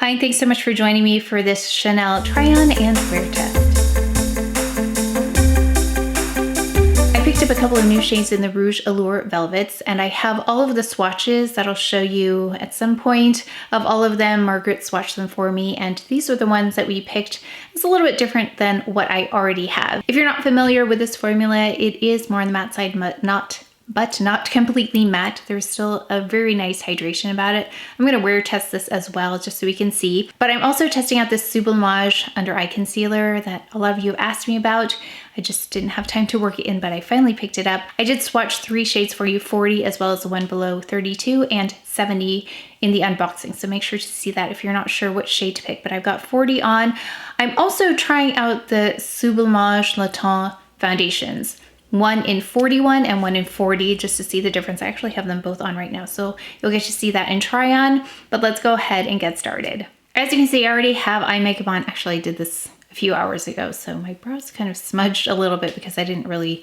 Hi, and thanks so much for joining me for this Chanel try-on and wear test. I picked up a couple of new shades in the Rouge Allure Velvets, and I have all of the swatches that I'll show you at some point of all of them. Margaret swatched them for me, and these are the ones that we picked. It's a little bit different than what I already have. If you're not familiar with this formula, it is more on the matte side, but not completely matte. There's still a very nice hydration about it. I'm gonna wear test this as well, just so we can see. But I'm also testing out this Sublimage under eye concealer that a lot of you asked me about. I just didn't have time to work it in, but I finally picked it up. I did swatch 3 shades for you, 40 as well as the one below 32 and 70 in the unboxing. So make sure to see that if you're not sure which shade to pick, but I've got 40 on. I'm also trying out the Sublimage Le Teint foundations. One in 41 and one in 40, just to see the difference. I actually have them both on right now, so you'll get to see that in try on, but let's go ahead and get started. As you can see, I already have eye makeup on. Actually, I did this a few hours ago, so my brows kind of smudged a little bit because I didn't really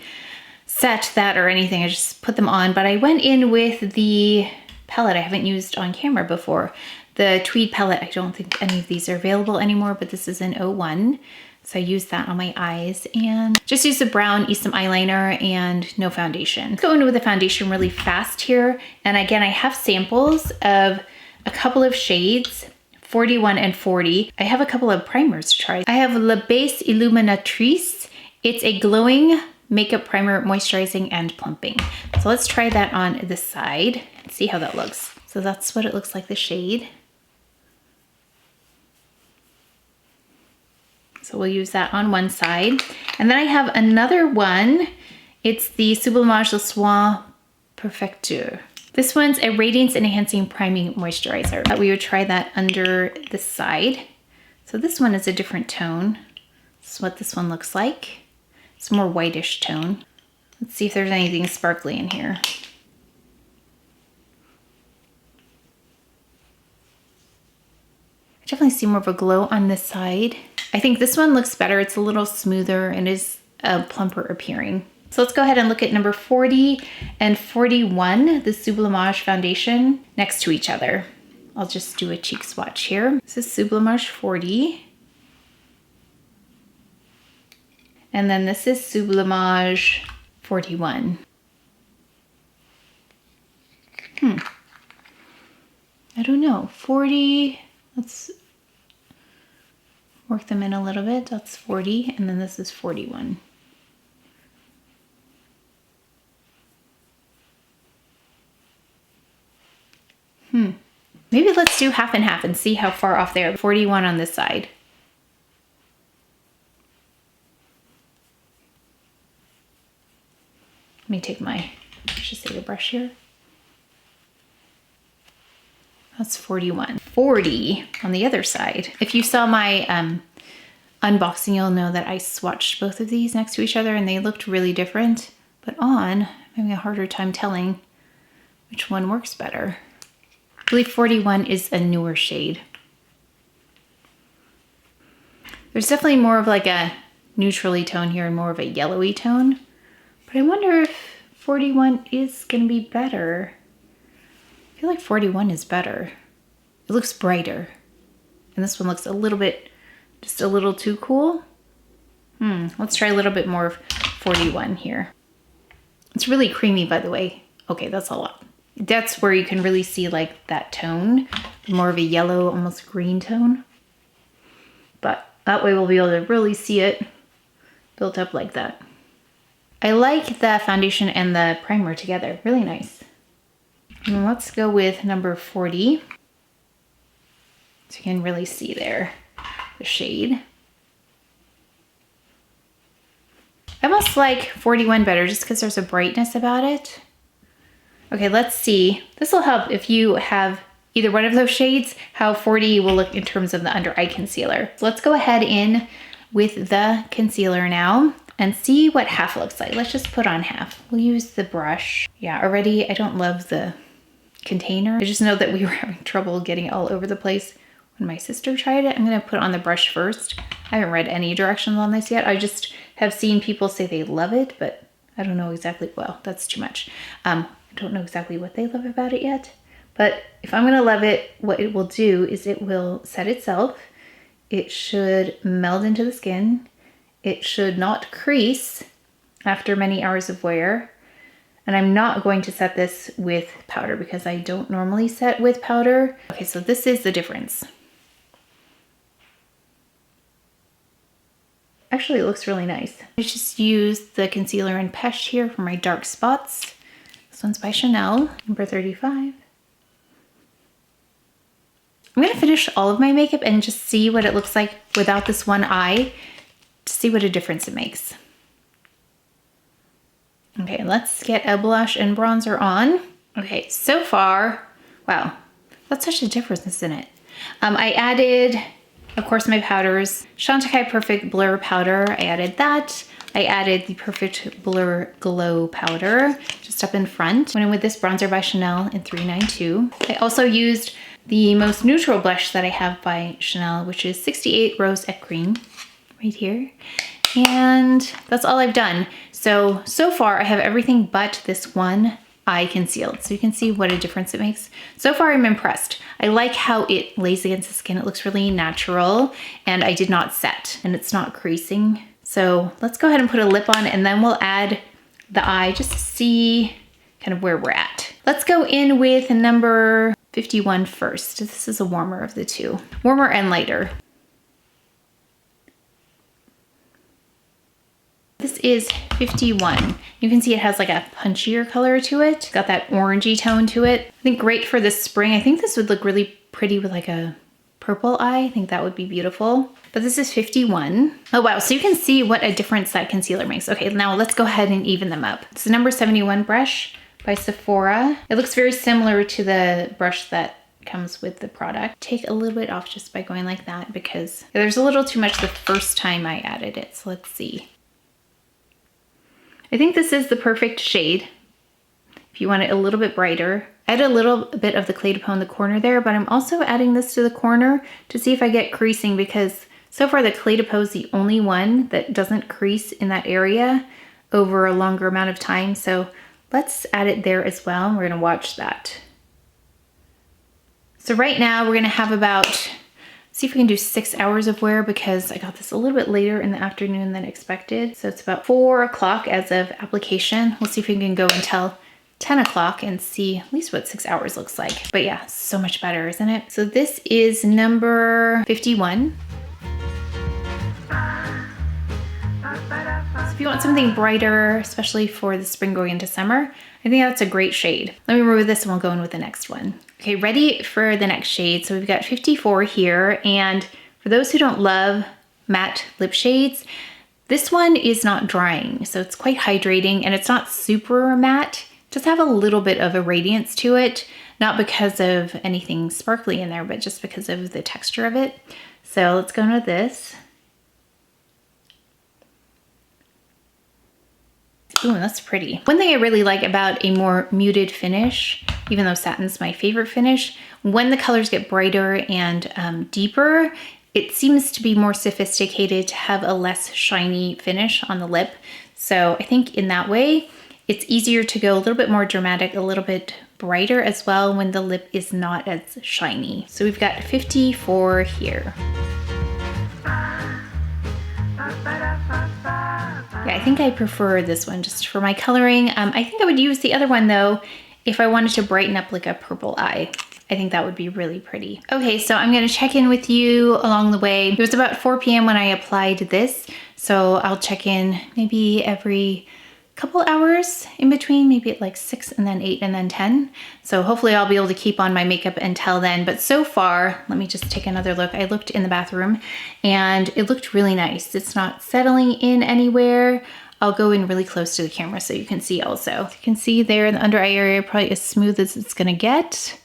set that or anything. I just put them on, but I went in with the palette I haven't used on camera before. The Tweed palette. I don't think any of these are available anymore, but this is an 01. So I used that on my eyes and just use the brown, use some eyeliner and no foundation. Let's go into the foundation really fast here. And again, I have samples of a couple of shades, 41 and 40. I have a couple of primers to try. I have Le Base Illuminatrice. It's a glowing makeup primer, moisturizing and plumping. So let's try that on this side and see how that looks. So that's what it looks like, the shade. So we'll use that on one side. And then I have another one. It's the Sublimage Le Teint PERFECTEUR. This one's a Radiance-Enhancing Priming Moisturizer. We would try that under this side. So this one is a different tone. This is what this one looks like. It's a more whitish tone. Let's see if there's anything sparkly in here. I definitely see more of a glow on this side. I think this one looks better. It's a little smoother and is plumper appearing. So let's go ahead and look at number 40 and 41, the Sublimage foundation, next to each other. I'll just do a cheek swatch here. This is Sublimage 40. And then this is Sublimage 41. I don't know, 40, let's work them in a little bit. That's 40, and then this is 41. Maybe let's do half and half and see how far off they are. 41 on this side. Let me take my SHISEIDO brush here. That's 41. 40 on the other side. If you saw my unboxing, you'll know that I swatched both of these next to each other and they looked really different. But on, I'm having a harder time telling which one works better. I believe 41 is a newer shade. There's definitely more of like a neutrally tone here and more of a yellowy tone. But I wonder if 41 is gonna be better. I feel like 41 is better. It looks brighter. And this one looks a little bit, just a little too cool. Let's try a little bit more of 41 here. It's really creamy, by the way. Okay, that's a lot. That's where you can really see like that tone, more of a yellow, almost green tone. But that way we'll be able to really see it built up like that. I like the foundation and the primer together, really nice. And let's go with number 40. So you can really see there, the shade. I almost like 41 better just because there's a brightness about it. Okay, let's see. This will help if you have either one of those shades, how 40 will look in terms of the under eye concealer. So let's go ahead in with the concealer now and see what half looks like. Let's just put on half. We'll use the brush. Yeah, already I don't love the container. I just know that we were having trouble getting it all over the place when my sister tried it. I'm gonna put on the brush first. I haven't read any directions on this yet. I just have seen people say they love it, but I don't know exactly, well, that's too much. I don't know exactly what they love about it yet, But if I'm gonna love it, what it will do is it will set itself. It should meld into the skin. It should not crease after many hours of wear. And I'm not going to set this with powder because I don't normally set with powder. Okay, so this is the difference. Actually, it looks really nice. I just used the concealer in Pesche here for my dark spots. This one's by Chanel, number 35. I'm gonna finish all of my makeup and just see what it looks like without this one eye to see what a difference it makes. Okay, let's get a blush and bronzer on. Okay, so far, wow, that's such a difference, isn't it? I added, of course, my powders. Chantecaille Perfect Blur Powder, I added that. I added the Perfect Blur Glow Powder just up in front. Went in with this bronzer by Chanel in 392. I also used the most neutral blush that I have by Chanel, which is 68 Rose Ecrin, right here. And that's all I've done. So far I have everything but this one eye concealed. So you can see what a difference it makes. So far I'm impressed. I like how it lays against the skin. It looks really natural and I did not set and it's not creasing. So let's go ahead and put a lip on and then we'll add the eye just to see kind of where we're at. Let's go in with number 51 first. This is a warmer of the two. Warmer and lighter. This is 51. You can see it has like a punchier color to it. It's got that orangey tone to it. I think great for this spring. I think this would look really pretty with like a purple eye. I think that would be beautiful. But this is 51. Oh wow, so you can see what a difference that concealer makes. Okay, now let's go ahead and even them up. It's the number 71 brush by Sephora. It looks very similar to the brush that comes with the product. Take a little bit off just by going like that because there's a little too much the first time I added it. So let's see. I think this is the perfect shade if you want it a little bit brighter. I add a little bit of the Clé de Peau in the corner there, but I'm also adding this to the corner to see if I get creasing because so far the Clé de Peau is the only one that doesn't crease in that area over a longer amount of time. So let's add it there as well. We're gonna watch that. So right now we're gonna have about, see if we can do 6 hours of wear because I got this a little bit later in the afternoon than expected. So it's about 4 o'clock as of application. We'll see if we can go until 10 o'clock and see at least what 6 hours looks like. But yeah, so much better, isn't it? So this is number 51. So if you want something brighter, especially for the spring going into summer, I think that's a great shade. Let me remove this and we'll go in with the next one. Okay, ready for the next shade. So we've got 54 here. And for those who don't love matte lip shades, this one is not drying. So it's quite hydrating and it's not super matte. It does have a little bit of a radiance to it, not because of anything sparkly in there, but just because of the texture of it. So let's go into this. Ooh, that's pretty. One thing I really like about a more muted finish, even though satin's my favorite finish, when the colors get brighter and deeper, it seems to be more sophisticated to have a less shiny finish on the lip. So I think in that way, it's easier to go a little bit more dramatic, a little bit brighter as well when the lip is not as shiny. So we've got 54 here. Yeah, I think I prefer this one just for my coloring. I think I would use the other one though if I wanted to brighten up like a purple eye. I think that would be really pretty. Okay, so I'm gonna check in with you along the way. It was about 4 p.m. when I applied this, so I'll check in maybe every couple hours in between, maybe at like 6 and then 8 and then 10. So hopefully I'll be able to keep on my makeup until then. But so far, let me just take another look. I looked in the bathroom and it looked really nice. It's not settling in anywhere. I'll go in really close to the camera so you can see also. You can see there in the under eye area, probably as smooth as it's gonna get.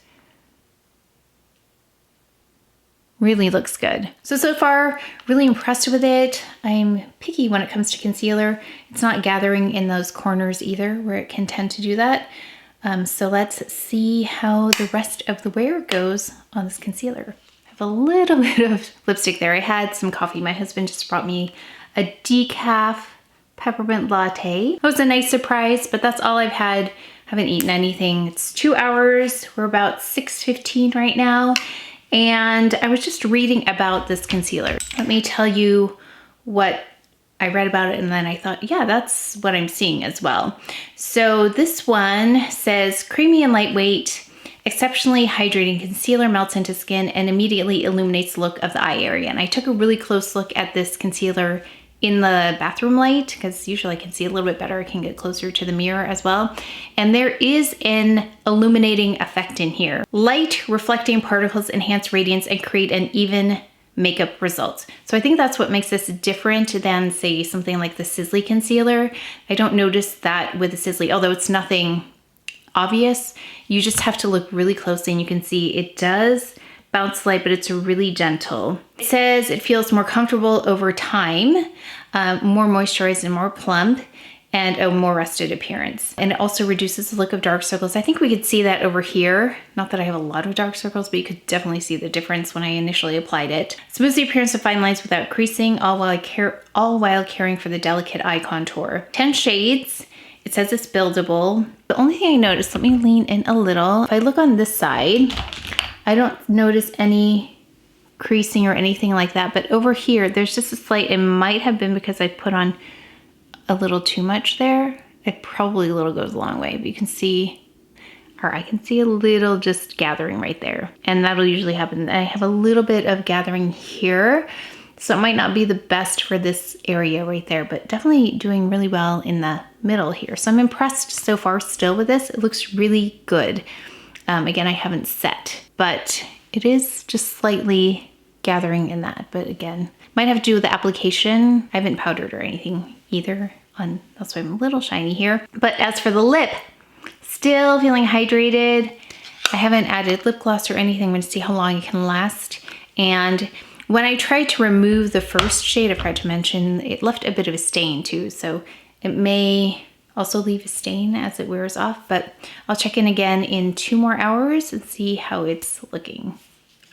Really looks good. So far, really impressed with it. I'm picky when it comes to concealer. It's not gathering in those corners either where it can tend to do that. So let's see how the rest of the wear goes on this concealer. I have a little bit of lipstick there. I had some coffee. My husband just brought me a decaf peppermint latte. It was a nice surprise, but that's all I've had Haven't eaten anything. It's 2 hours. We're about 6:15 right now. And I was just reading about this concealer. Let me tell you what I read about it, and then I thought, yeah, that's what I'm seeing as well. So this one says, creamy and lightweight, exceptionally hydrating concealer, melts into skin and immediately illuminates the look of the eye area. And I took a really close look at this concealer in the bathroom light, because usually I can see a little bit better. I can get closer to the mirror as well. And there is an illuminating effect in here. Light reflecting particles enhance radiance and create an even makeup result. So I think that's what makes this different than, say, something like the Sisley concealer. I don't notice that with the Sisley, although it's nothing obvious. You just have to look really closely and you can see it does bounce light, but it's really gentle. It says it feels more comfortable over time, more moisturized and more plump, and a more rested appearance. And it also reduces the look of dark circles. I think we could see that over here. Not that I have a lot of dark circles, but you could definitely see the difference when I initially applied it. Smooths the appearance of fine lines without creasing, all while caring for the delicate eye contour. 10 shades. It says it's buildable. The only thing I noticed, let me lean in a little. If I look on this side, I don't notice any creasing or anything like that, but over here, there's just a slight, it might have been because I put on a little too much there. It probably a little goes a long way, but you can see, or I can see a little just gathering right there. And that'll usually happen. I have a little bit of gathering here, so it might not be the best for this area right there, but definitely doing really well in the middle here. So I'm impressed so far still with this. It looks really good. Again, I haven't set, but it is just slightly gathering in that. But again, might have to do with the application. I haven't powdered or anything either. That's why I'm a little shiny here. But as for the lip, still feeling hydrated. I haven't added lip gloss or anything. I'm gonna see how long it can last. And when I tried to remove the first shade, I forgot to mention, it left a bit of a stain too. So it may also leave a stain as it wears off, but I'll check in again in 2 more hours and see how it's looking.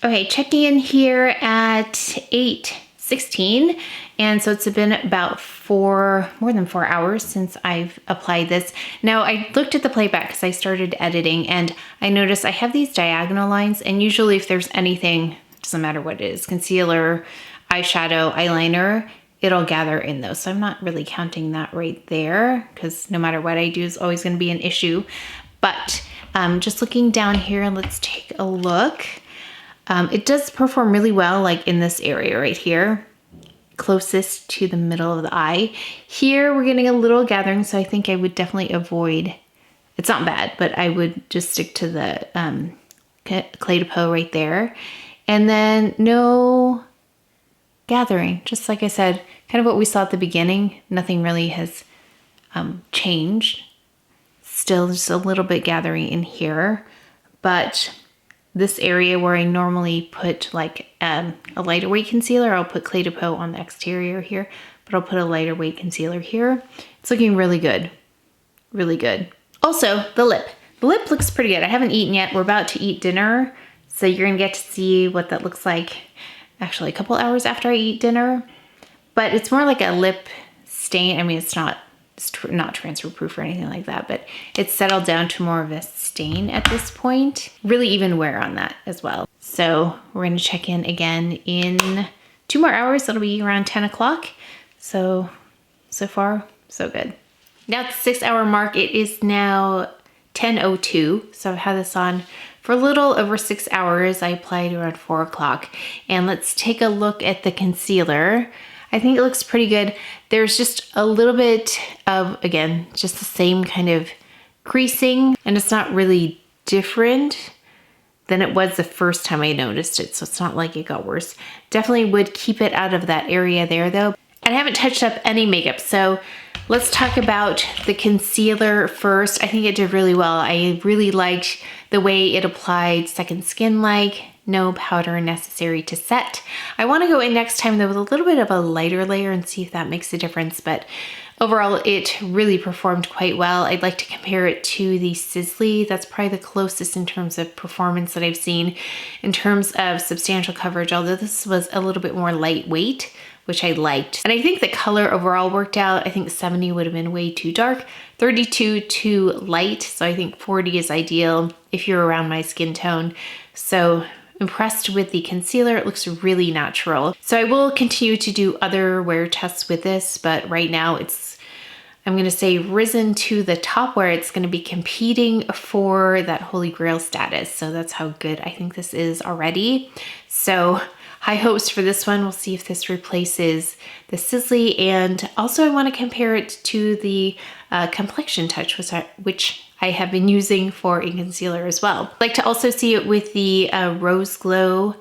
Okay, checking in here at 8:16. And so it's been about more than 4 hours since I've applied this. Now I looked at the playback because I started editing and I noticed I have these diagonal lines, and usually if there's anything, it doesn't matter what it is, concealer, eyeshadow, eyeliner, it'll gather in those. So I'm not really counting that right there because no matter what I do is always gonna be an issue. But just looking down here, let's take a look. It does perform really well, like in this area right here, closest to the middle of the eye. Here we're getting a little gathering, so I think I would definitely avoid, it's not bad, but I would just stick to the Clé de Peau right there. And then no gathering, just like I said, kind of what we saw at the beginning. Nothing really has changed. Still just a little bit gathering in here, but this area where I normally put like a lighter weight concealer, I'll put Clé de Peau on the exterior here, but I'll put a lighter weight concealer here. It's looking really good, really good. Also, the lip. The lip looks pretty good. I haven't eaten yet. We're about to eat dinner, so you're gonna get to see what that looks like actually a couple hours after I eat dinner. But it's more like a lip stain. I mean, it's not transfer proof or anything like that, but it's settled down to more of a stain at this point. Really even wear on that as well. So we're gonna check in again in 2 more hours. It'll be around 10 o'clock. So far, so good. Now at the 6 hour mark, it is now 10:02. So I've had this on for a little over 6 hours. I applied around 4 o'clock. And let's take a look at the concealer. I think it looks pretty good. There's just a little bit of, again, just the same kind of creasing, and it's not really different than it was the first time I noticed it, so it's not like it got worse. Definitely would keep it out of that area there though. I haven't touched up any makeup, so let's talk about the concealer first. I think it did really well. I really liked the way it applied second skin-like. no powder necessary to set. I want to go in next time though with a little bit of a lighter layer and see if that makes a difference, but overall it really performed quite well. I'd like to compare it to the Sisley. That's probably the closest in terms of performance that I've seen in terms of substantial coverage, although this was a little bit more lightweight, which I liked. And I think the color overall worked out. I think 70 would have been way too dark, 32 too light, so I think 40 is ideal if you're around my skin tone. So impressed with the concealer. It looks really natural. So I will continue to do other wear tests with this, but right now it's, I'm gonna say, risen to the top where it's gonna be competing for that holy grail status. So that's how good I think this is already. So high hopes for this one. We'll see if this replaces the Sisley. And also I want to compare it to the Complexion Touch, which I have been using for a concealer as well. I'd like to also see it with the Rose Glow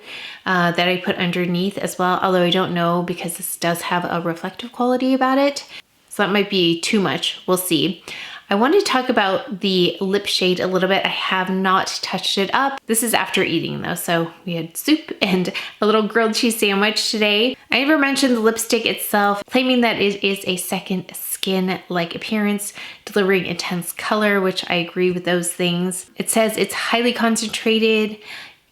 that I put underneath as well, although I don't know because this does have a reflective quality about it. So that might be too much. We'll see. I want to talk about the lip shade a little bit. I have not touched it up. This is after eating though, so we had soup and a little grilled cheese sandwich today. I never mentioned the lipstick itself, claiming that it is a second skin-like appearance, delivering intense color, which I agree with those things. It says it's highly concentrated,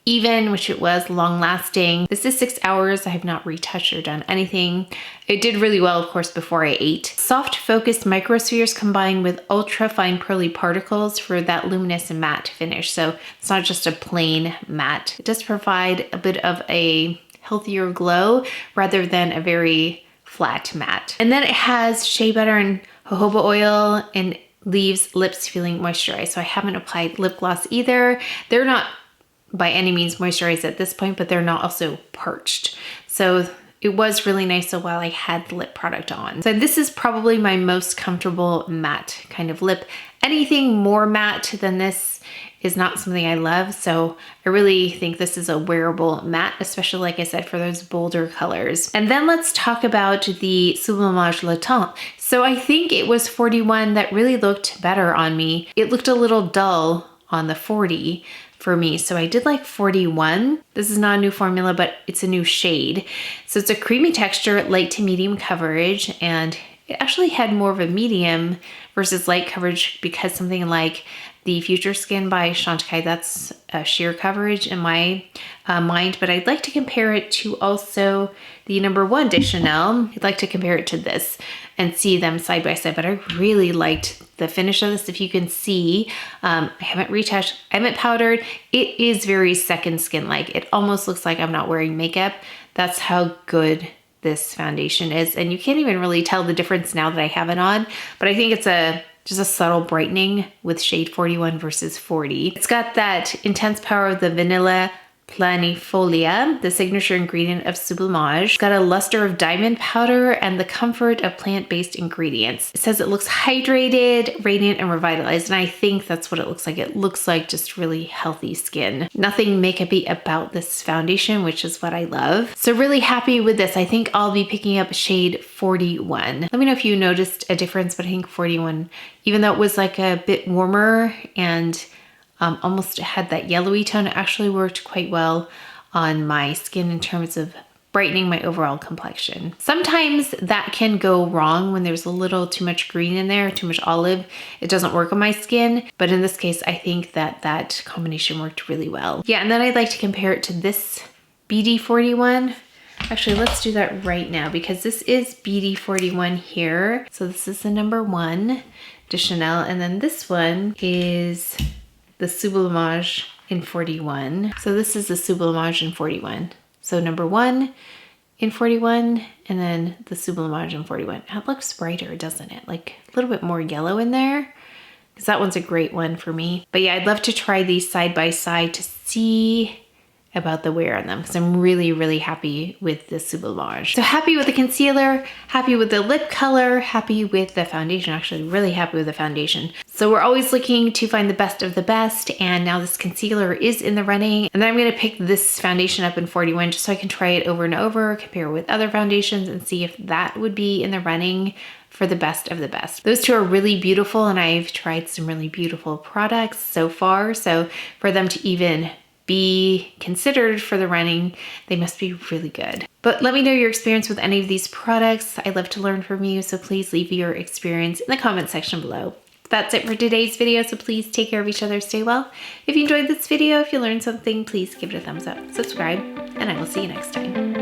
even, which it was, long lasting. This is 6 hours. I have not retouched or done anything. It did really well, of course, before I ate. Soft focused microspheres combined with ultra fine pearly particles for that luminous matte finish. So it's not just a plain matte. It does provide a bit of a healthier glow rather than a very flat matte. And then it has shea butter and jojoba oil and leaves lips feeling moisturized. So I haven't applied lip gloss either. They're not by any means moisturized at this point, but they're not also parched. So it was really nice so while I had the lip product on. So this is probably my most comfortable matte kind of lip. Anything more matte than this is not something I love. So I really think this is a wearable matte, especially like I said, for those bolder colors. And then let's talk about the Sublimage Le Teint. So I think it was 41 that really looked better on me. It looked a little dull on the 40 for me. So I did like 41. This is not a new formula, but it's a new shade. So it's a creamy texture, light to medium coverage, and it actually had more of a medium versus light coverage because something like the Future Skin by Chantecaille, that's a sheer coverage in my mind, but I'd like to compare it to also the #1 de Chanel. I'd like to compare it to this and see them side by side, but I really liked the finish of this. If you can see, I haven't retouched, I haven't powdered. It is very second skin-like. It almost looks like I'm not wearing makeup. That's how good this foundation is. And you can't even really tell the difference now that I have it on, but I think it's just a subtle brightening with shade 41 versus 40. It's got that intense power of the vanilla planifolia, the signature ingredient of Sublimage. It's got a luster of diamond powder and the comfort of plant-based ingredients. It says it looks hydrated, radiant, and revitalized, and I think that's what it looks like. It looks like just really healthy skin. Nothing makeup-y about this foundation, which is what I love. So really happy with this. I think I'll be picking up shade 41. Let me know if you noticed a difference, but I think 41, even though it was like a bit warmer and almost had that yellowy tone, it actually worked quite well on my skin in terms of brightening my overall complexion. Sometimes that can go wrong when there's a little too much green in there, too much olive. It doesn't work on my skin, but in this case, I think that that combination worked really well. Yeah, and then I'd like to compare it to this BD41. Actually, let's do that right now because this is BD41 here. So this is the #1 de Chanel, and then this one is the Sublimage in 41. So this is the Sublimage in 41. So #1 in 41, and then the Sublimage in 41. It looks brighter, doesn't it? Like a little bit more yellow in there, because that one's a great one for me. But yeah, I'd love to try these side by side to see about the wear on them, because I'm really, really happy with the Sublimage. So happy with the concealer, happy with the lip color, happy with the foundation, actually really happy with the foundation. So we're always looking to find the best of the best, and now this concealer is in the running. And then I'm gonna pick this foundation up in 41 just so I can try it over and over, compare it with other foundations and see if that would be in the running for the best of the best. Those two are really beautiful, and I've tried some really beautiful products so far. So for them to even be considered for the running, they must be really good. But let me know your experience with any of these products. I love to learn from you, so please leave your experience in the comment section below. That's it for today's video, so please take care of each other, stay well. If you enjoyed this video, if you learned something, please give it a thumbs up, subscribe, and I will see you next time.